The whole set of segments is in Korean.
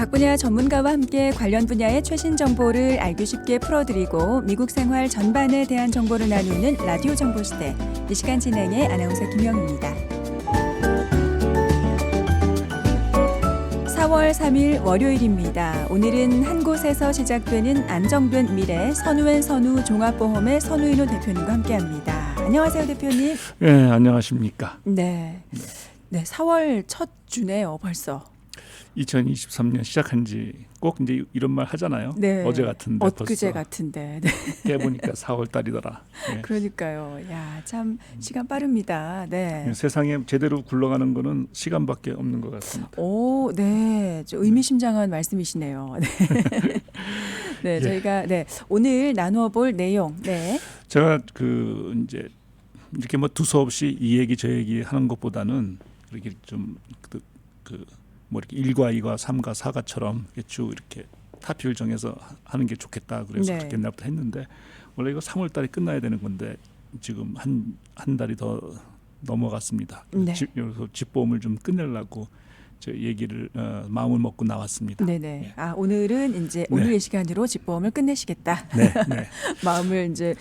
각 분야 전문가와 함께 관련 분야의 최신 정보를 알기 쉽게 풀어드리고 미국 생활 전반에 대한 정보를 나누는 라디오 정보시대. 이 시간 진행의 아나운서 김영입니다. 4월 3일 월요일입니다. 오늘은 한 곳에서 시작되는 안정된 미래 선우앤 선우 종합보험의 선우인호 대표님과 함께합니다. 안녕하세요, 대표님. 네, 안녕하십니까. 네, 4월 첫 주네요, 벌써. 2023년 시작한 지 꼭 이제 이런 말 하잖아요. 네. 어제 같은데 엊그제 벌써 같은데. 네. 깨보니까 4월 달이더라. 네. 그러니까요. 야, 참 시간 빠릅니다. 네. 세상에 제대로 굴러가는 거는 시간밖에 없는 것 같습니다. 오, 네. 좀 의미심장한 말씀이시네요. 네. 네, 예. 저희가 오늘 나누어 볼 내용. 네. 제가 이제 이렇게 뭐 두서없이 이 얘기 저 얘기 하는 것보다는 이렇게 좀 뭐 이렇게 1과 2과 3과 4가처럼 쭉 이렇게 타픽을 정해서 하는 게 좋겠다. 그래서 네. 그렇게 옛날부터 했는데 원래 이거 3월 달에 끝나야 되는 건데 지금 한 달이 더 넘어갔습니다. 네. 그래서 집보험을 좀 끝내려고 저 얘기를 마음을 먹고 나왔습니다. 네네. 예. 아, 오늘은 이제 네. 오늘의 시간으로 집보험을 끝내시겠다. 네, 네. 마음을 이제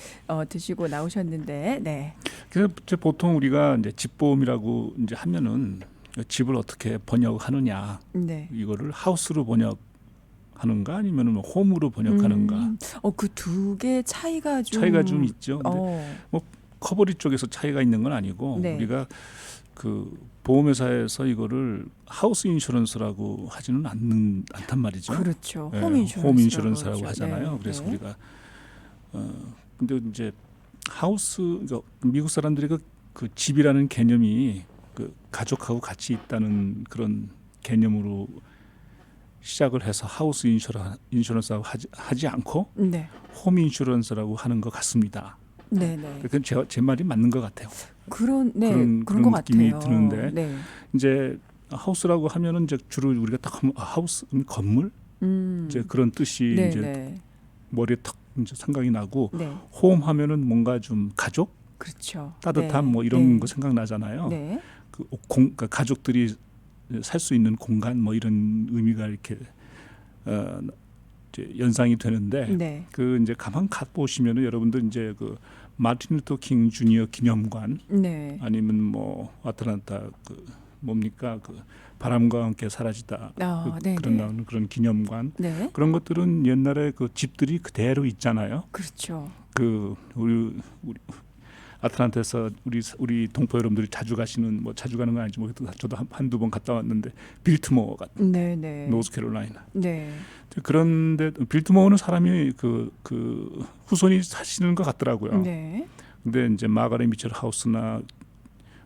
드시고 나오셨는데, 네. 그래서 이제 보통 우리가 이제 집보험이라고 이제 하면은 집을 어떻게 번역하느냐, 네. 이거를 하우스로 번역하는가 아니면은 뭐 홈으로 번역하는가, 그 두 개 차이가 좀 있죠. 근데 어, 커버리 쪽에서 차이가 있는 건 아니고 네. 우리가 그 보험회사에서 이거를 하우스 인슈런스라고 하지는 않단 말이죠. 그렇죠. 예, 홈 인슈런스. 홈 인슈런스라고 그러죠. 하잖아요. 네. 그래서 네. 우리가 근데 이제 하우스, 그러니까 미국 사람들이 그 집이라는 개념이 그 가족하고 같이 있다는 그런 개념으로 시작을 해서 하우스 인슈런스라고 하지 않고 네. 홈 인슈런스라고 하는 것 같습니다. 네네. 그건 제 말이 맞는 것 같아요. 그런 그런 것 느낌이 같아요. 드는데 네. 이제 하우스라고 하면은 이제 주로 우리가 딱 하면 하우스 건물 이제 그런 뜻이 네, 이제 네. 머리에 탁 이제 생각이 나고, 네. 홈 하면은 뭔가 좀 가족, 그렇죠. 따뜻함 네. 뭐 이런 네. 거 생각나잖아요. 네. 그러니까 가족들이 살 수 있는 공간 뭐 이런 의미가 이렇게 이제 연상이 되는데, 네. 그 이제 가만 가 보시면은 여러분들 이제 그 마틴 루터 킹 주니어 기념관, 네. 아니면 뭐 아틀란타 뭡니까 바람과 함께 사라지다, 네, 그런 네. 나오는 그런 기념관, 네. 그런 것들은 옛날에 그 집들이 그대로 있잖아요. 그렇죠. 우리 아틀란타에서 우리 동포 여러분들이 자주 가시는, 뭐 자주 가는 건 아니지 뭐 저도 한두 번 갔다 왔는데, 빌트모어 같은 네, 네. 노스캐롤라이나. 네. 그런데 빌트모어는 사람이 그 후손이 사시는 것 같더라고요. 네. 근데 이제 마가렛 미첼 하우스나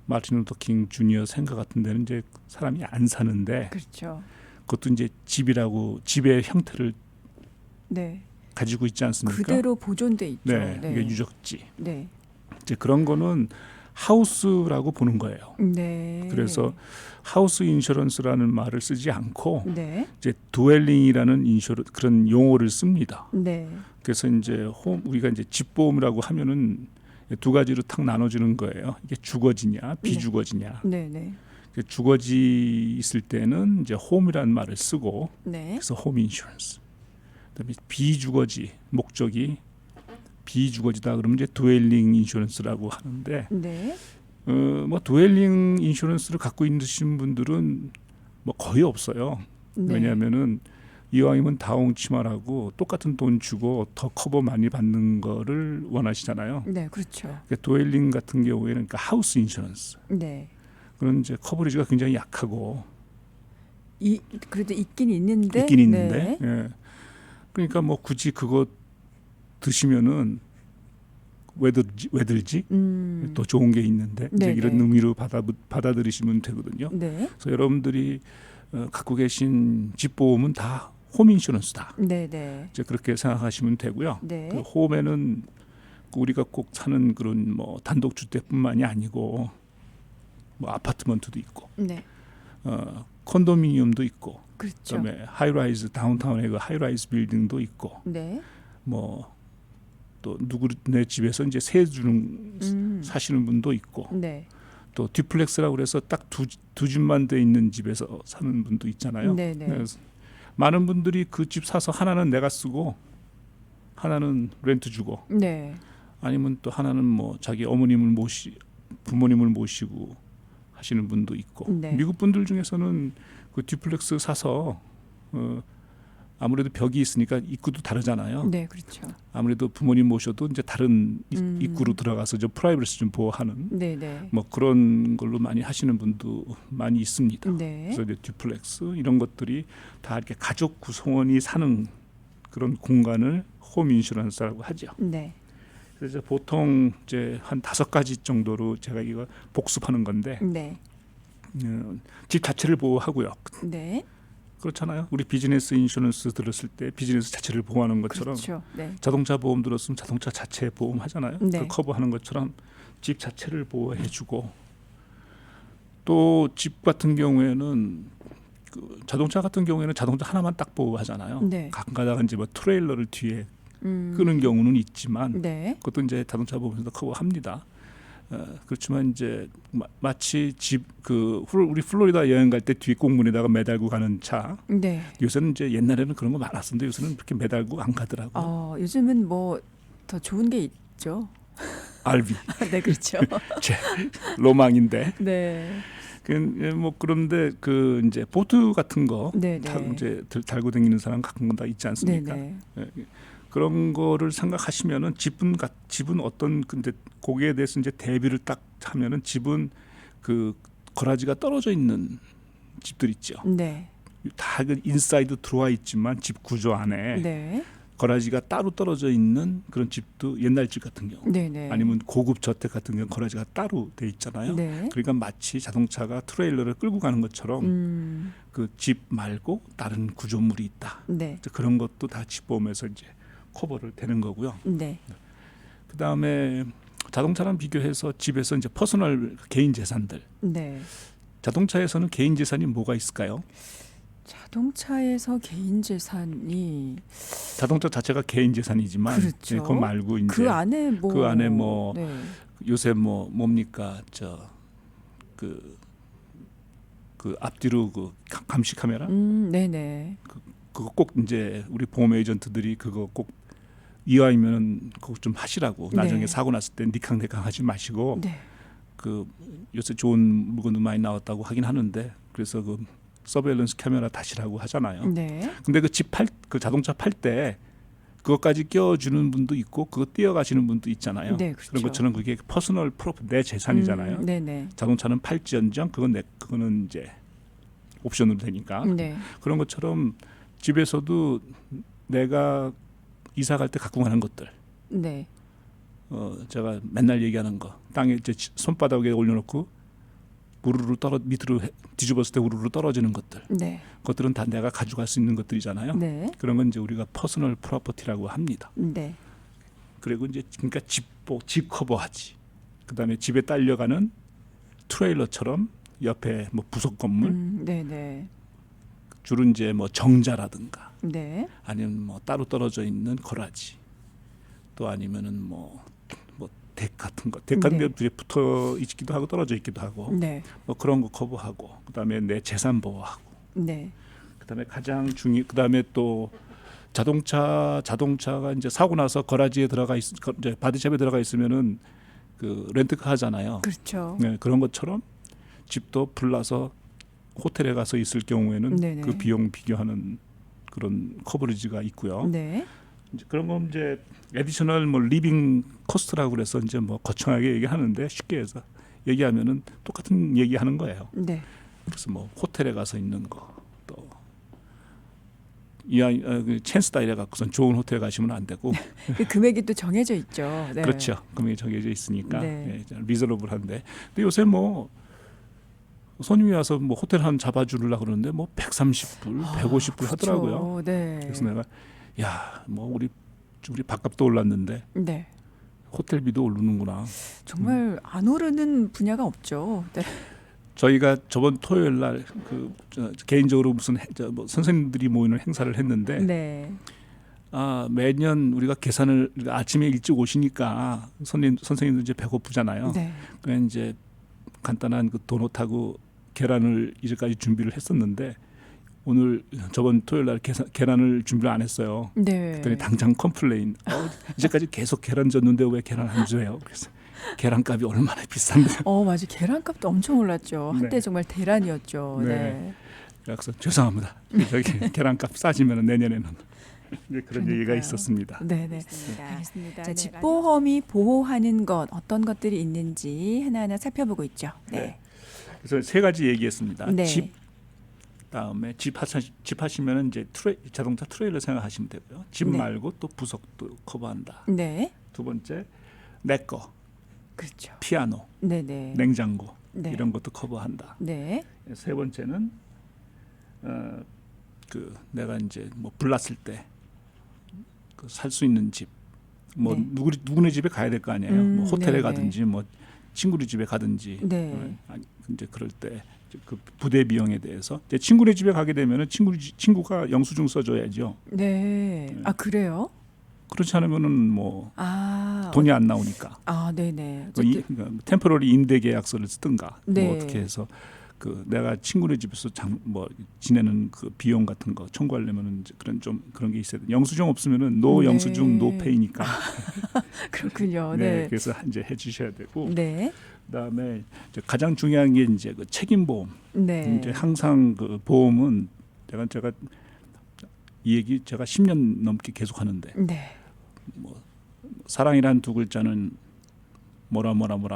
마틴 루터 킹 주니어 생가 같은 데는 이제 사람이 안 사는데, 그렇죠. 그것도 이제 집의 형태를 네. 가지고 있지 않습니까? 그대로 보존돼 있죠. 네, 이게 유적지. 네. 이제 그런 거는 하우스라고 보는 거예요. 네. 그래서 하우스 인슈런스라는 말을 쓰지 않고 네. 이제 드웰링이라는 그런 용어를 씁니다. 네. 그래서 이제 우리가 이제 집보험이라고 하면은 두 가지로 탁 나눠지는 거예요. 이게 주거지냐 비주거지냐. 네, 네. 주거지 있을 때는 이제 홈이라는 말을 쓰고, 네. 그래서 홈 인슈런스. 그다음에 비주거지, 목적이 비주거지다 그러면 이제 드웰링 인슈런스라고 하는데, 네. 뭐 드웰링 인슈런스를 갖고 있으신 분들은 뭐 거의 없어요. 네. 왜냐하면은 이왕이면 다홍치마라고 똑같은 돈 주고 더 커버 많이 받는 거를 원하시잖아요. 네, 그렇죠. 그러니까 드웰링 같은 경우에는 그러니까 하우스 인슈런스. 네. 그런 이제 커버리지가 굉장히 약하고, 그래도 있긴 있는데. 네. 예. 그러니까 뭐 굳이 그거 드시면은 왜 들지? 또 좋은 게 있는데, 이제 네네. 이런 의미로 받아들이시면 되거든요. 네. 그래서 여러분들이 갖고 계신 집보험은 다 홈 인슈런스다. 네, 네. 이제 그렇게 생각하시면 되고요. 네. 그 홈에는 우리가 꼭 사는 그런 뭐 단독주택뿐만이 아니고 뭐 아파트먼트도 있고, 네. 콘도미니엄도 있고, 그렇죠. 그다음에 하이라이즈, 다운타운에 그 하이라이즈 빌딩도 있고, 네. 뭐 또 누구네 집에서 이제 세주는 사시는 분도 있고, 네. 또 듀플렉스라고 그래서 딱 두 집만 돼 있는 집에서 사는 분도 있잖아요. 네네. 그래서 많은 분들이 그 집 사서 하나는 내가 쓰고 하나는 렌트 주고 네. 아니면 또 하나는 뭐 자기 부모님을 모시고 하시는 분도 있고 네. 미국 분들 중에서는 그 듀플렉스 사서 아무래도 벽이 있으니까 입구도 다르잖아요. 네, 그렇죠. 아무래도 부모님 모셔도 이제 다른 입구로 들어가서 좀 프라이버시 좀 보호하는 네, 네. 뭐 그런 걸로 많이 하시는 분도 많이 있습니다. 네. 그래서 이제 듀플렉스 이런 것들이 다 이렇게 가족 구성원이 사는 그런 공간을 홈 인슈런스라고 하죠. 네. 그래서 보통 이제 한 5가지 정도로 제가 이거 복습하는 건데 네. 집 자체를 보호하고요. 네. 그렇잖아요. 우리 비즈니스 인슈런스 들었을 때 비즈니스 자체를 보호하는 것처럼 그렇죠. 네. 자동차 보험 들었으면 자동차 자체 보험하잖아요. 네. 그 커버하는 것처럼 집 자체를 보호해주고 또 집 같은 경우에는 그 자동차 같은 경우에는 자동차 하나만 딱 보호하잖아요. 네. 가끔가다 이제 뭐 트레일러를 뒤에 끄는 경우는 있지만 네. 그것도 이제 자동차 보험에서 커버합니다. 그렇지만 이제 마치 우리 플로리다 여행 갈 때 뒤에 꽁문에다가 매달고 가는 차. 네. 요새는 이제 옛날에는 그런 거 많았었는데 요새는 그렇게 매달고 안 가더라고요. 요즘은 뭐 더 좋은 게 있죠. RV 네, 그렇죠. 제 로망인데. 네. 뭐 그런데 그 이제 보트 같은 거 네, 다 네. 이제 달고 다니는 사람 가끔 다 있지 않습니까? 네, 네. 그런 거를 생각하시면은 집은 어떤 근데 거기에 대해서 이제 대비를 딱 하면은 집은 그 거라지가 떨어져 있는 집들 있죠. 네. 다 그 인사이드 들어와 있지만 집 구조 안에 네. 거라지가 따로 떨어져 있는 그런 집도 옛날 집 같은 경우 네, 네. 아니면 고급 저택 같은 경우 거라지가 따로 돼 있잖아요. 네. 그러니까 마치 자동차가 트레일러를 끌고 가는 것처럼 그 집 말고 다른 구조물이 있다. 네. 그런 것도 다 집보험에서 이제 커버를 되는 거고요. 네. 그 다음에 자동차랑 비교해서 집에서 이제 퍼스널 개인 재산들. 네. 자동차에서는 개인 재산이 뭐가 있을까요? 자동차에서 개인 재산이 자동차 자체가 개인 재산이지만 그렇죠. 그거 말고 이제 그 안에 뭐 네. 요새 뭡니까 그 앞뒤로 그 감시 카메라 네네. 그거 꼭 이제 우리 보험 에이전트들이 그거 꼭 이왕이면은 그거 좀 하시라고 나중에 네. 사고 났을 때 니캉니캉 하지 마시고 네. 그 요새 좋은 물건도 많이 나왔다고 하긴 하는데 그래서 그 서베일런스 카메라 다시라고 하잖아요. 네. 근데 그 자동차 팔 때 그것까지 껴주는 분도 있고 그거 띄어가시는 분도 있잖아요. 네, 그렇죠. 그런 것처럼 그게 퍼스널 프로퍼티 내 재산이잖아요. 네네. 자동차는 팔지언정 그거는 이제 옵션으로 되니까 네. 그런 것처럼 집에서도 내가 이사 갈 때 갖고 가는 것들 네. 제가 맨날 얘기하는 거 땅에 이제 손바닥에 올려놓고 우르르 밑으로 뒤집었을 때 우르르 떨어지는 것들 네. 그것들은 다 내가 가져갈 수 있는 것들이잖아요. 네. 그런 건 이제 우리가 퍼스널 프로퍼티라고 합니다. 네. 그리고 이제 그러니까 집 커버하지. 그다음에 집에 딸려가는 트레일러처럼 옆에 뭐 부속 건물 네네. 주로 이제 뭐 정자라든가 네. 아니면 뭐 따로 떨어져 있는 거라지 또 아니면은 뭐 덱 같은 거 덱 같은 네. 게 붙어 있기도 하고 떨어져 있기도 하고 네. 뭐 그런 거 커버하고 그다음에 내 재산 보호하고 네. 그다음에 그다음에 또 자동차가 이제 사고 나서 거라지에 이제 바디샵에 들어가 있으면은 그 렌트카 하잖아요. 그렇죠. 네, 그런 것처럼 집도 불나서 호텔에 가서 있을 경우에는 네네. 그 비용 비교하는 그런 커버리지가 있고요. 네. 이제 그런 건 이제 에디셔널 뭐 리빙 코스트라고 그래서 이제 뭐 거창하게 얘기하는데 쉽게 해서 얘기하면은 똑같은 얘기하는 거예요. 네. 그래서 뭐 호텔에 가서 있는 거 또 찬스 다이래 갖고선 좋은 호텔 가시면 안 되고 그 금액이 또 정해져 있죠. 네. 그렇죠. 금액이 정해져 있으니까 네. 리저너블한데 근데 요새 뭐 손님이 와서 뭐 호텔 한 잡아주려고 그러는데 뭐 130불, 150불 하더라고요. 네. 그래서 내가 뭐 우리 밥값도 올랐는데 네. 호텔비도 오르는구나. 정말 안 오르는 분야가 없죠. 네. 저희가 저번 토요일 날 개인적으로 무슨 뭐 선생님들이 모이는 행사를 했는데 네. 매년 우리가 계산을 아침에 일찍 오시니까 선생님들 이제 배고프잖아요. 네. 그냥 이제 간단한 그 도넛하고 계란을 이제까지 준비를 했었는데 오늘 저번 토요일 날 계란을 준비를 안 했어요. 네. 그랬더니 당장 컴플레인. 이제까지 계속 계란 줬는데 왜 계란 안 줘요? 그래서 계란값이 얼마나 비싼데. 맞아. 계란값도 엄청 올랐죠. 한때 네. 정말 대란이었죠. 네. 네. 그래서 죄송합니다. 저기 계란값 싸지면 내년에는 그런 그러니까요. 얘기가 있었습니다. 네네. 알겠습니다. 자, 집보험이 보호하는 것 어떤 것들이 있는지 하나하나 살펴보고 있죠. 네. 네. 그래서 세 가지 얘기했습니다. 네. 집, 다음에 집 하시면 이제 자동차 트레일러 생각하시면 되고요. 집 네. 말고 또 부속도 커버한다. 네. 두 번째 내 거, 그렇죠. 피아노, 네네. 냉장고 네. 이런 것도 커버한다. 네. 세 번째는 그 내가 이제 뭐 불났을 때 그 살 수 있는 집, 뭐 네. 누구네 집에 가야 될 거 아니에요. 뭐 호텔에 네네. 가든지 뭐 친구네 집에 가든지. 네. 이제 그럴 때 그 부대 비용에 대해서 이제 친구네 집에 가게 되면은 친구가 영수증 써줘야죠. 네. 아 그래요? 그렇지 않으면은 뭐 아. 돈이 안 나오니까. 네네. 그러니까 템포러리 임대 계약서를 쓰든가 네. 뭐 어떻게 해서 그 내가 친구네 집에서 뭐 지내는 그 비용 같은 거 청구하려면은 이제 그런 게 있어야 돼. 영수증 없으면은 노 네. 영수증 노 페이니까. 그렇군요. 네. 네. 그래서 이제 해주셔야 되고. 네. 그다음에 이제 가장 중요한 게 이제 그 책임 보험. 네. 이제 항상 그 보험은 제가 이 얘기 제가 10년 넘게 계속 하는데 네. 뭐 사랑이란 두 글자는 뭐라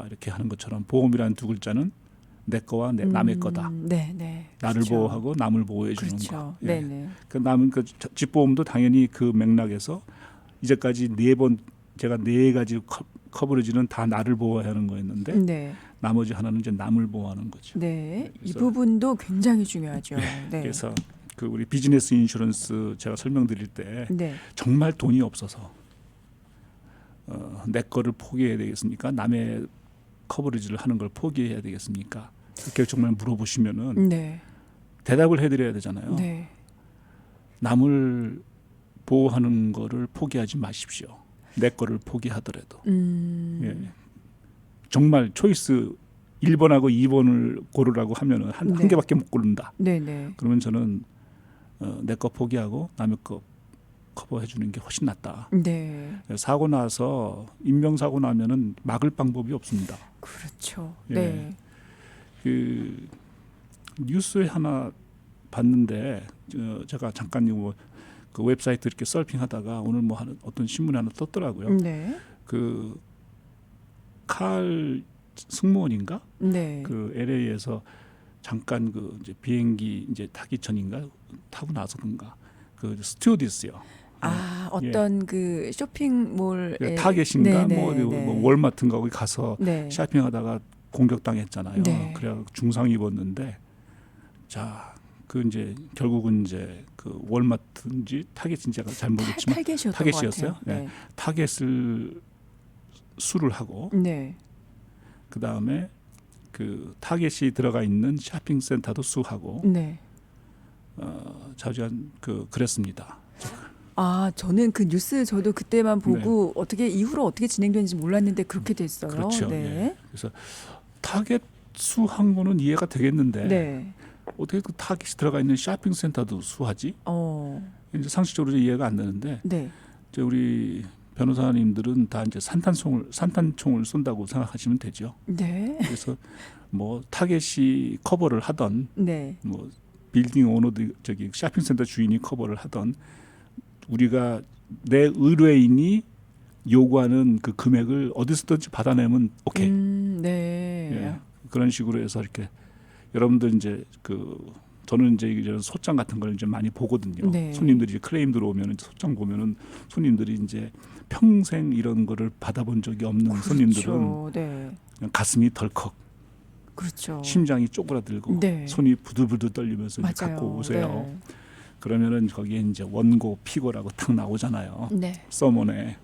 이렇게 하는 것처럼 보험이란 두 글자는 내 거와 남의 거다. 네, 네. 나를 그렇죠. 보호하고 남을 보호해 주는 그렇죠. 거. 네, 네. 그 남은 그 집보험도 당연히 그 맥락에서 이제까지 제가 네 가지 커버리지는 다 나를 보호하는 거였는데 네. 나머지 하나는 이제 남을 보호하는 거죠. 네. 이 그래서- 부분도 굉장히 중요하죠. 네. 그래서 그 우리 비즈니스 인슈런스 제가 설명드릴 때 네. 정말 돈이 없어서 내 거를 포기해야 되겠습니까? 남의 커버리지를 하는 걸 포기해야 되겠습니까? 그렇게 정말 물어보시면은 네. 대답을 해드려야 되잖아요. 네. 남을 보호하는 거를 포기하지 마십시오. 내 거를 포기하더라도. 예. 정말 초이스 1번하고 2번을 고르라고 하면은 한 네. 개밖에 못 고른다. 네, 네. 그러면 저는 내 거 포기하고 남의 거 커버해 주는 게 훨씬 낫다. 네. 사고 나서 인명사고 나면은 막을 방법이 없습니다. 그렇죠. 예. 네. 그 뉴스에 하나 봤는데 제가 잠깐 그 웹사이트 이렇게 서핑하다가 오늘 뭐 어떤 신문에 하나 떴더라고요. 네. 그 칼 승무원인가? 네. 그 LA에서 잠깐 그 이제 비행기 이제 타기 전인가 타고 나서든가 그 스튜어디스요. 어떤 그 쇼핑몰에 타겟인가 네, 뭐, 네, 뭐 월마트인가 거기 가서 네. 쇼핑하다가 공격당했잖아요. 네. 그래 중상 입었는데 자, 그 이제 결국은 이제 그 월마트인지 타겟인지 제가 잘 모르겠지만 타겟이었던 타겟이었어요? 것 같아요. 타겟을 수를 하고 네. 그 다음에 그 타겟이 들어가 있는 쇼핑센터도 수하고 네. 자주한 그랬습니다. 저는 그 뉴스 저도 그때만 보고 이후로 어떻게 진행되는지 몰랐는데 그렇게 됐어요. 그렇죠. 네. 예. 그래서 타겟 수한 거는 이해가 되겠는데 네. 어떻게 그 타겟이 들어가 있는 쇼핑센터도 수하지? 어. 이제 상식적으로 이해가 안 되는데 네. 이제 우리 변호사님들은 다 이제 산탄총을 쏜다고 생각하시면 되죠. 네. 그래서 뭐 타겟이 커버를 하던 네. 뭐 빌딩 오너들 저기 쇼핑센터 주인이 커버를 하던 우리가 내 의뢰인이 요구하는 그 금액을 어디서든지 받아내면 오케이. 네. 예. 그런 식으로 해서 이렇게 여러분들 이제 저는 이제 이런 소장 같은 걸 이제 많이 보거든요. 네. 손님들이 클레임 들어오면 소장 보면은 손님들이 이제 평생 이런 거를 받아본 적이 없는 손님들은 그렇죠. 네. 그냥 가슴이 덜컥, 그렇죠. 심장이 쪼그라들고 네. 손이 부들부들 떨리면서 이제 맞아요. 갖고 오세요. 네. 그러면은 거기에 이제 원고 피고라고 탁 나오잖아요. 네. 서문에.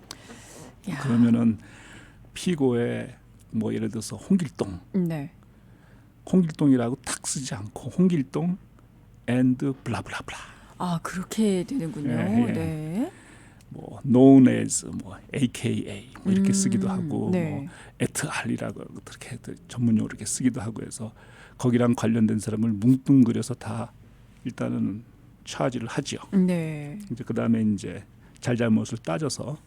야. 그러면은 피고에 뭐 예를 들어서 네. 홍길동이라고 탁 쓰지 않고 홍길동 and 블라블라블라. 그렇게 되는군요. 예, 예. 네. 뭐 known as 뭐 AKA 뭐 이렇게 쓰기도 하고 네. 뭐 et al이라고 그렇게 전문용어로 이렇게 쓰기도 하고 해서 거기랑 관련된 사람을 뭉뚱그려서 다 일단은 차지를 하지요. 네. 이제 그다음에 이제 잘잘못을 따져서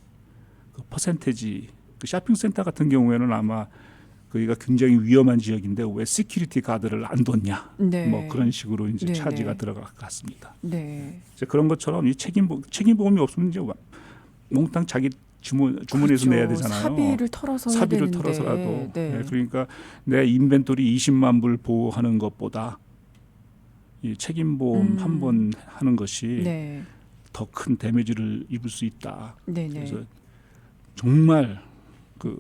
그 퍼센테지 그 쇼핑센터 같은 경우에는 아마 거기가 굉장히 위험한 지역인데 왜 시큐리티 가드를 안 뒀냐 네. 뭐 그런 식으로 이제 네, 차지가 네. 들어갈 것 같습니다. 네. 이제 그런 것처럼 이 책임보험이 없으면 이제 몽땅 자기 주머니에서 그렇죠. 내야 되잖아요. 사비를 털어서 해야 사비를 되는데. 털어서라도. 네. 네, 그러니까 내 인벤토리 20만 불 보호하는 것보다 이 책임보험 한 번 하는 것이 네. 더 큰 데미지를 입을 수 있다. 네, 네. 그래서 정말 그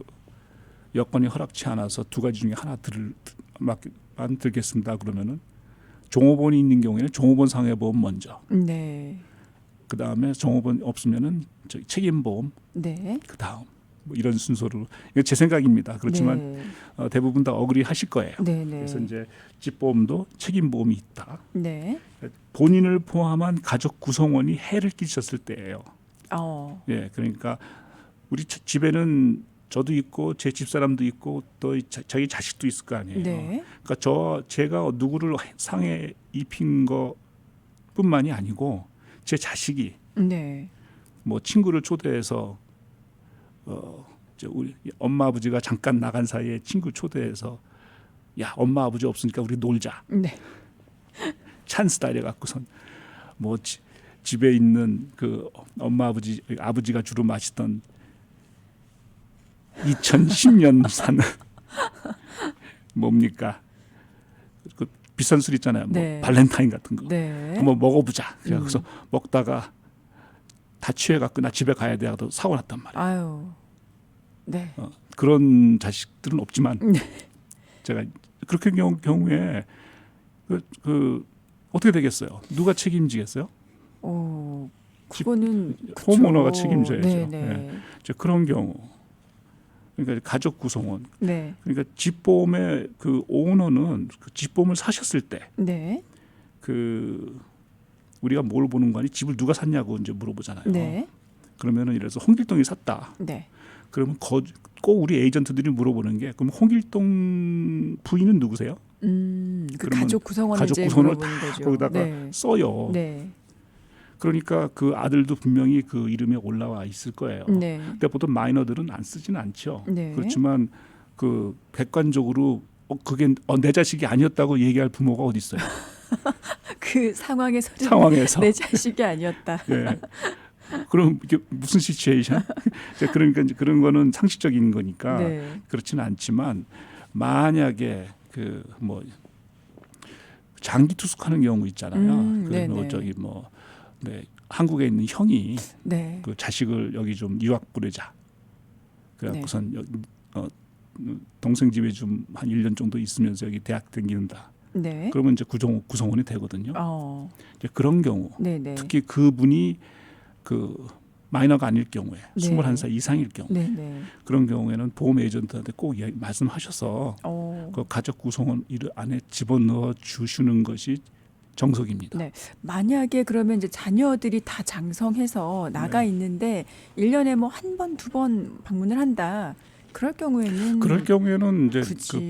여건이 허락치 않아서 두 가지 중에 하나 안 들겠습니다. 그러면은 종업원이 있는 경우에는 종업원 상해보험 먼저. 네. 그 다음에 종업원 없으면은 책임보험. 네. 그 다음 뭐 이런 순서로. 이거 제 생각입니다. 그렇지만 네. 대부분 다 어그리 하실 거예요. 네, 네. 그래서 이제 집보험도 책임보험이 있다. 네. 본인을 포함한 가족 구성원이 해를 끼쳤을 때예요. 예, 그러니까 우리 집에는 저도 있고 제 집사람도 있고 또 자기 자식도 있을 거 아니에요. 네. 그러니까 제가 누구를 상해 입힌 것뿐만이 아니고 제 자식이 네. 뭐 친구를 초대해서 이제 우리 엄마 아버지가 잠깐 나간 사이에 친구 초대해서 야 엄마 아버지 없으니까 우리 놀자. 네. 찬스다 이래 갖고선 뭐 집에 있는 그 엄마 아버지가 주로 마시던 2010년 산 뭡니까 그 비싼 술 있잖아요. 뭐 네. 발렌타인 같은 거. 네. 한번 먹어보자. 그래서 먹다가 다 취해갖고 나 집에 가야 돼 하고 사고 났단 말이에요. 아유. 네. 그런 자식들은 없지만 네. 제가 그렇게 경우에 그 어떻게 되겠어요? 누가 책임지겠어요? 그거는 홈오너가 그쵸. 책임져야죠. 네, 네. 네. 이제 그런 경우 그러니까 가족 구성원 네. 그러니까 집보험의 그 오너는 그 집보험을 사셨을 때 네. 그 우리가 뭘 보는 거 아니 집을 누가 샀냐고 이제 물어보잖아요. 네. 그러면은 이래서 홍길동이 샀다. 네. 그러면 꼭 우리 에이전트들이 물어보는 게 그럼 홍길동 부인은 누구세요? 그 그러면 가족 구성원을 가족 이제 구성원을 물어보는 거죠. 거기다가 네. 써요. 네. 그러니까 그 아들도 분명히 그 이름에 올라와 있을 거예요. 네. 근데 보통 마이너들은 안 쓰지는 않죠. 네. 그렇지만 그 객관적으로 그게 내 자식이 아니었다고 얘기할 부모가 어디 있어요? 그 상황에서 내 자식이 아니었다. 예. 그럼 이게 무슨 시츄에이션? 그러니까 이제 그런 거는 상식적인 거니까 네. 그렇지는 않지만 만약에 그 뭐 장기 투숙하는 경우 있잖아요. 그러면 저기 뭐 네, 한국에 있는 형이 네. 그 자식을 여기 좀 유학 보내자. 그래갖고선 여기, 동생 집에 좀 한 1년 정도 있으면서 여기 대학 다닌다. 네. 그러면 이제 구성원이 되거든요. 이제 그런 경우 네네. 특히 그분이 그 마이너가 아닐 경우에 네. 21살 이상일 경우 네네. 그런 경우에는 보험 에이전트한테 꼭 말씀하셔서 그 가족 구성원 일 안에 집어넣어 주시는 것이 정석입니다. 네. 만약에 그러면 이제 자녀들이 다 장성해서 나가 네. 있는데 1년에 뭐 한 번, 두 번 방문을 한다. 그럴 경우에는 이제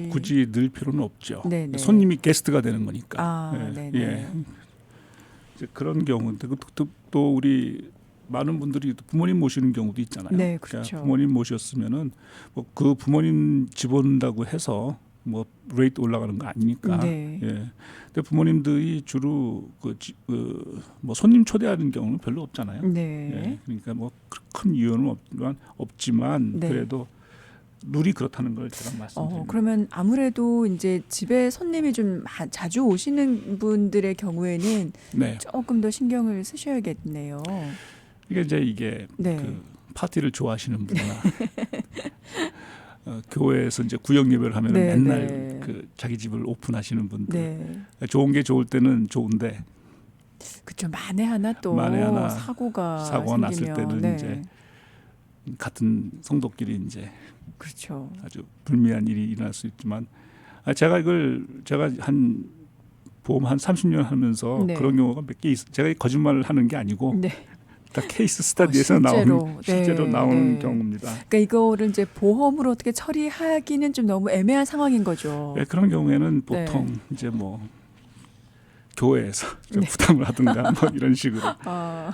굳이 늘 필요는 없죠. 네네. 손님이 게스트가 되는 거니까. 네네. 예. 이제 그런 경우인데 또 우리 많은 분들이 부모님 모시는 경우도 있잖아요. 네, 그렇죠. 그러니까 부모님 모셨으면은 뭐 그 부모님 집어넣는다고 해서 뭐 레이트 올라가는 거 아니니까. 네. 예. 근데 부모님들이 주로 뭐 손님 초대하는 경우는 별로 없잖아요. 네. 예. 그러니까 뭐 큰 이유는 없지만 네. 그래도 룰이 그렇다는 걸 제가 말씀드립니다. 그러면 아무래도 이제 집에 손님이 좀 자주 오시는 분들의 경우에는 네. 조금 더 신경을 쓰셔야겠네요. 이게 네. 그 파티를 좋아하시는 분이나 교회에서 이제 구역 예배를 하면 네, 맨날 네. 그 자기 집을 오픈하시는 분들 네. 좋은 게 좋을 때는 좋은데 그렇죠. 만에 하나 사고가 났을 생기면, 때는 네. 이제 같은 성도끼리 이제 그렇죠. 아주 불미한 일이 일어날 수 있지만 제가 한 보험 한 30년 하면서 네. 그런 경우가 몇 개 있어요. 제가 거짓말을 하는 게 아니고 네. 다 케이스 스터디에서 실제로 나오는 경우입니다. 그러니까 이거를 이제 보험으로 어떻게 처리하기는 좀 너무 애매한 상황인 거죠. 네, 그런 경우에는 보통 이제 뭐 교회에서 좀 부담을 하든가 뭐 이런 식으로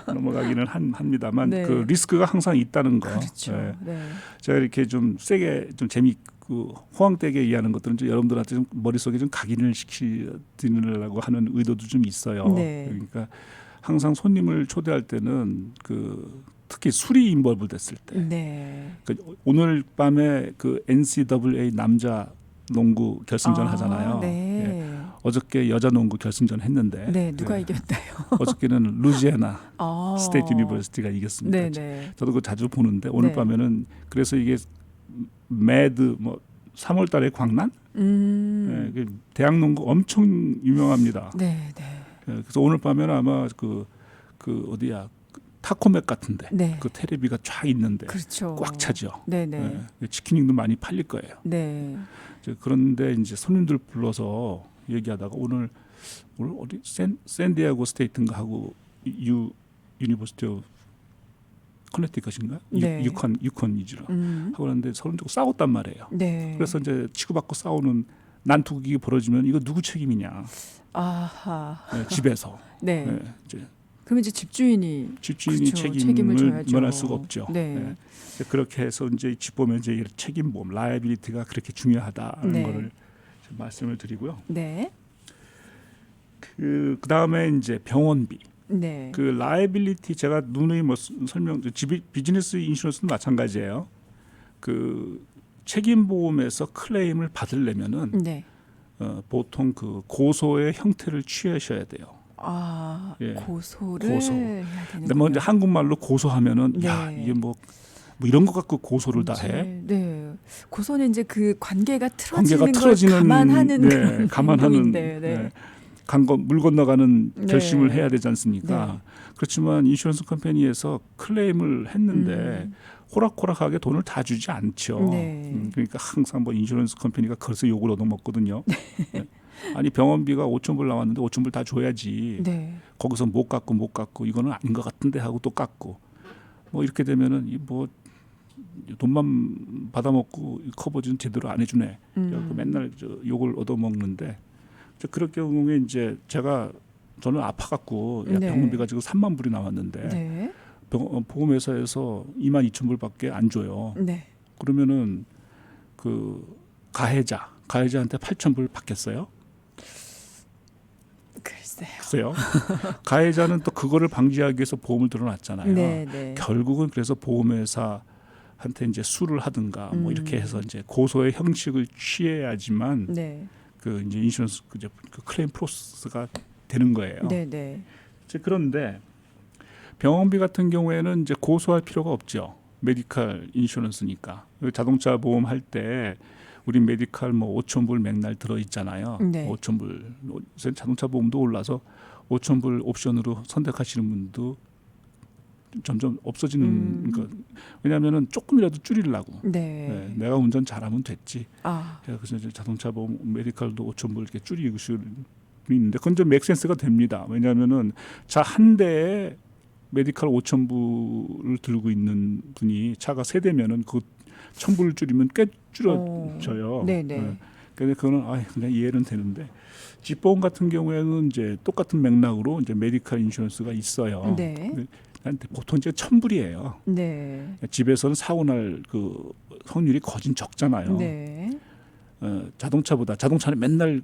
넘어가기는 합니다만 네. 그 리스크가 항상 있다는 거. 그렇죠. 예. 네. 제가 이렇게 좀 세게 좀 재미있고 호황되게 이해하는 것들은 좀 여러분들한테 좀 머릿속에 좀 각인을 시키려고 하는 의도도 좀 있어요. 네. 그러니까 항상 손님을 초대할 때는 그 특히 술이 인벌브 됐을 때 네. 그러니까 오늘 밤에 그 NCAA 남자 농구 결승전 하잖아요. 네. 예. 어저께 여자 농구 결승전 했는데 네. 누가 이겼나요? 어저께는 루지애나 스테이트 유니버시티가 이겼습니다. 네, 네. 저도 그거 자주 보는데 오늘 네. 밤에는 그래서 이게 매드 뭐 3월 달에 광란? 예, 그 대학 농구 엄청 유명합니다. 네, 네. 예, 그래서 오늘 밤에는 아마 그 어디야 타코맥 같은데 네. 그 테레비가 쫙 있는데 그렇죠. 꽉 차죠. 네, 네. 예, 치킨도 많이 팔릴 거예요. 네. 그런데 이제 손님들 불러서 얘기하다가 오늘 어디 샌디에고 스테이트인가 하고 유니버시티 오브 커네티컷인가? 네. 유컨이지라 하고 그러는데 서로 좀 싸웠단 말이에요. 네. 그래서 이제 치고받고 싸우는 난투극이 벌어지면 이거 누구 책임이냐? 아하. 네, 집에서. 네. 네, 이제 그럼 이제 집주인이 집주인이 그렇죠. 책임을 져야죠. 면할 수가 없죠. 네. 네. 이제 그렇게 해서 이제 집 보면 이제 책임보험, 라이빌리티가 그렇게 중요하다는 네. 거를 좀 말씀을 드리고요. 네. 그 다음에 이제 병원비. 네. 그 라이빌리티 제가 누누이 뭐 설명 비즈니스 인슈런스도 마찬가지예요. 그 책임 보험에서 클레임을 받으려면은 네. 보통 그 고소의 형태를 취하셔야 돼요. 아, 예. 고소를 고소. 해야 근데 뭐 이제 되는군요. 한국말로 고소하면은 네. 야 이게 뭐 이런 거 갖고 고소를 다 해. 네. 고소는 이제 그 관계가 관계가 틀어지는 걸 틀어지는 감안하는 네, 그런 감안하는 행동인데, 네. 네. 물 건너가는 네. 결심을 해야 되지 않습니까? 네. 그렇지만 인슈런스 컴퍼니에서 클레임을 했는데 호락호락하게 돈을 다 주지 않죠. 네. 그러니까 항상 뭐 인슈런스 컴퍼니가 그래서 욕을 얻어먹거든요. 네. 아니 병원비가 5,000불 나왔는데 5,000불 다 줘야지. 네. 거기서 못 깎고 이거는 아닌 것 같은데 하고 또 깎고 뭐 이렇게 되면은 뭐 돈만 받아먹고 커버지는 제대로 안 해주네. 그래서 맨날 욕을 얻어먹는데 그럴 경우에 이제 저는 아파갖고 네. 병원비가 지금 3만 불이 나왔는데 네. 보험회사에서 22,000불밖에 안 줘요. 네. 그러면은 그 가해자한테 8,000불 받겠어요? 글쎄요. 가해자는 또 그거를 방지하기 위해서 보험을 들어놨잖아요. 네, 네. 결국은 그래서 보험회사한테 이제 수를 하든가 뭐 이렇게 해서 이제 고소의 형식을 취해야지만 네. 그 이제 인슈런스 그 클레임 프로세스가 되는 거예요. 네, 네. 그런데 병원비 같은 경우에는 이제 고소할 필요가 없죠. 메디칼 인슈런스니까. 자동차 보험 할 때 우리 메디칼 뭐 5,000불 맥날 들어 있잖아요. 네. 5,000불. 자동차 보험도 올라서 5,000불 옵션으로 선택하시는 분도 점점 없어지는 그러니까 왜냐하면은 조금이라도 줄이려고. 네. 네, 내가 운전 잘하면 됐지. 아, 그래서 이제 자동차 보험 메디칼도 5,000불 이렇게 줄이고 있는데 그건 좀 맥센스가 됩니다. 왜냐하면은 차 한 대에 메디칼 5,000불을 들고 있는 분이 차가 세 대면은 그 1,000불 줄이면 꽤 줄어져요. 네네. 근데 그거는 그냥 이해는 되는데 집보험 같은 경우에는 이제 똑같은 맥락으로 이제 메디칼 인슈런스가 있어요. 네. 근데 보통 이제 1,000불이에요. 네. 집에서는 사고 날 그 확률이 거진 적잖아요. 네. 자동차는 맨날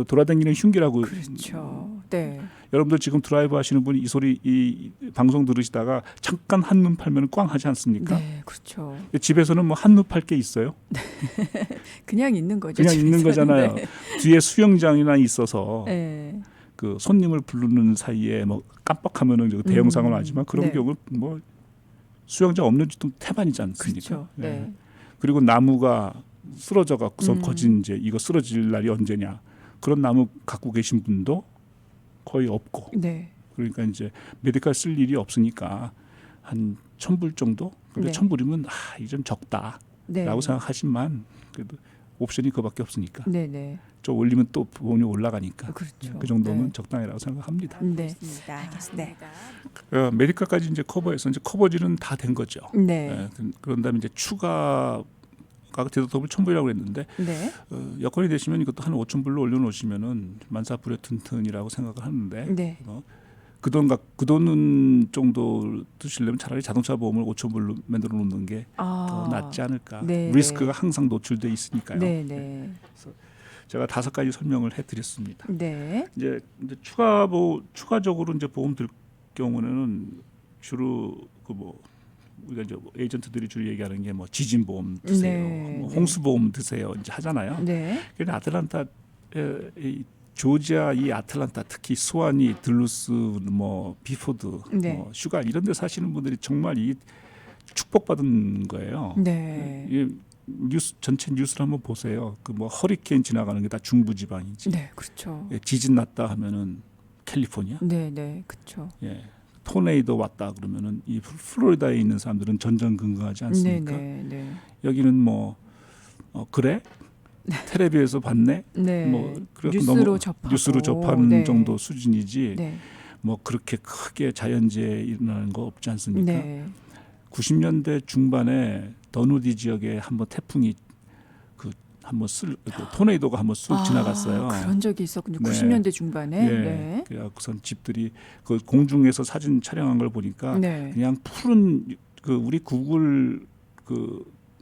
돌아다니는 흉기라고. 그렇죠. 네. 여러분들 지금 드라이브 하시는 분이 이 방송 들으시다가 잠깐 한눈 팔면 꽝 하지 않습니까? 네, 그렇죠. 집에서는 뭐 한눈 팔 게 있어요? 그냥 있는 거죠. 그냥 있는 거잖아요. 네. 뒤에 수영장이나 있어서 네. 그 손님을 부르는 사이에 뭐 깜빡하면은 대형 사고 나지만 그런 네. 경우 뭐 수영장 없는 집도 태반이지 않습니까? 그렇죠. 네. 그리고 나무가 쓰러져 갖고서 거진 이제 이거 쓰러질 날이 언제냐 그런 나무 갖고 계신 분도 거의 없고 네. 그러니까 이제 메디칼 쓸 일이 없으니까 한 1,000불 정도 근데 네. 1,000불이면 이게 좀 적다라고 네. 생각하시지만 그래도 옵션이 그밖에 없으니까 네, 네. 좀 올리면 또 보험이 올라가니까 그렇죠. 그 정도면 네. 적당이라고 생각합니다. 네. 알겠습니다. 메디칼까지 이제 커버해서 이제 커버지는 다 된 거죠. 네. 그런 다음에 이제 추가가 아까 디덕터블 1,000불이라고 했는데 네. 여건이 되시면 이것도 한 5,000불로 올려놓으시면은 만사불의 튼튼이라고 생각을 하는데 네. 그 돈 정도 드시려면 차라리 자동차 보험을 5,000불로 만들어 놓는 게 더 낫지 않을까. 네, 리스크가 항상 노출돼 있으니까요. 네, 네. 그래서 제가 5가지 설명을 해드렸습니다. 네. 이제 추가적으로 이제 보험 들 경우는 주로 우리가 이제 에이전트들이 주로 얘기하는 게 뭐 지진 보험 드세요, 네, 뭐 네. 홍수 보험 드세요 이제 하잖아요. 네. 그런데 아틀란타 이 조지아 이 아틀란타 특히 수완이 들루스 뭐 비포드 네. 뭐 슈가 이런 데 사시는 분들이 정말 이 축복받은 거예요. 네. 이 전체 뉴스를 한번 보세요. 그 뭐 허리케인 지나가는 게 다 중부 지방이지. 네, 그렇죠. 예, 지진 났다 하면은 캘리포니아. 네, 네, 그렇죠. 예. 토네이도 왔다 그러면은 이 플로리다에 있는 사람들은 전전긍긍하지 않습니까? 네, 네, 네. 여기는 뭐 그래? 텔레비에서 봤네? 네. 뭐 그래서 뉴스로 접하고 뉴스로 접하는 네. 정도 수준이지. 네. 뭐 그렇게 크게 자연재해 일어나는 거 없지 않습니까? 네. 90년대 중반에 더누디 지역에 한번 태풍이 한번 토네이도가 한번 쑥 지나갔어요. 그런 적이 있었군요. 네. 90년대 중반에. 예. 네. 그래갖고선 집들이 그 공중에서 사진 촬영한 걸 보니까 네. 그냥 푸른 우리 구글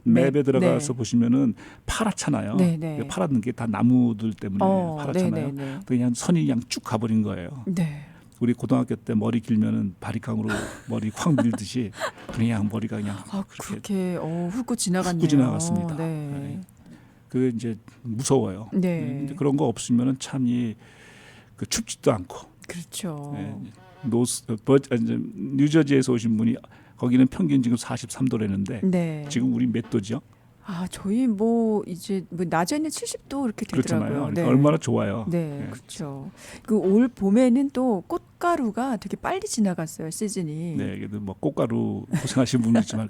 맵에 네. 들어가서 네. 보시면은 파랗잖아요. 네, 네. 파랗는 게 다 나무들 때문에 파랗잖아요. 네, 네, 네. 그냥 선이 그냥 쭉 가버린 거예요. 네. 우리 고등학교 때 머리 길면은 바리깡으로 머리 확 밀듯이 그냥 머리가 그냥 그렇게 훑고 지나갔네요. 훑고 지나갔습니다. 네. 그 이제 무서워요. 네. 근데 그런 거 없으면은 참 춥지도 않고. 그렇죠. 네. 뉴저지에서 오신 분이 거기는 평균 지금 43도라는데 네. 지금 우리 몇 도죠? 저희 이제 낮에는 70도 이렇게 되더라고요. 그렇잖아요. 네. 그러니까 얼마나 좋아요. 네, 그렇죠. 그 올 봄에는 또 꽃가루가 되게 빨리 지나갔어요, 시즌이. 네, 그래도 뭐 꽃가루 고생하시는 분도 있지만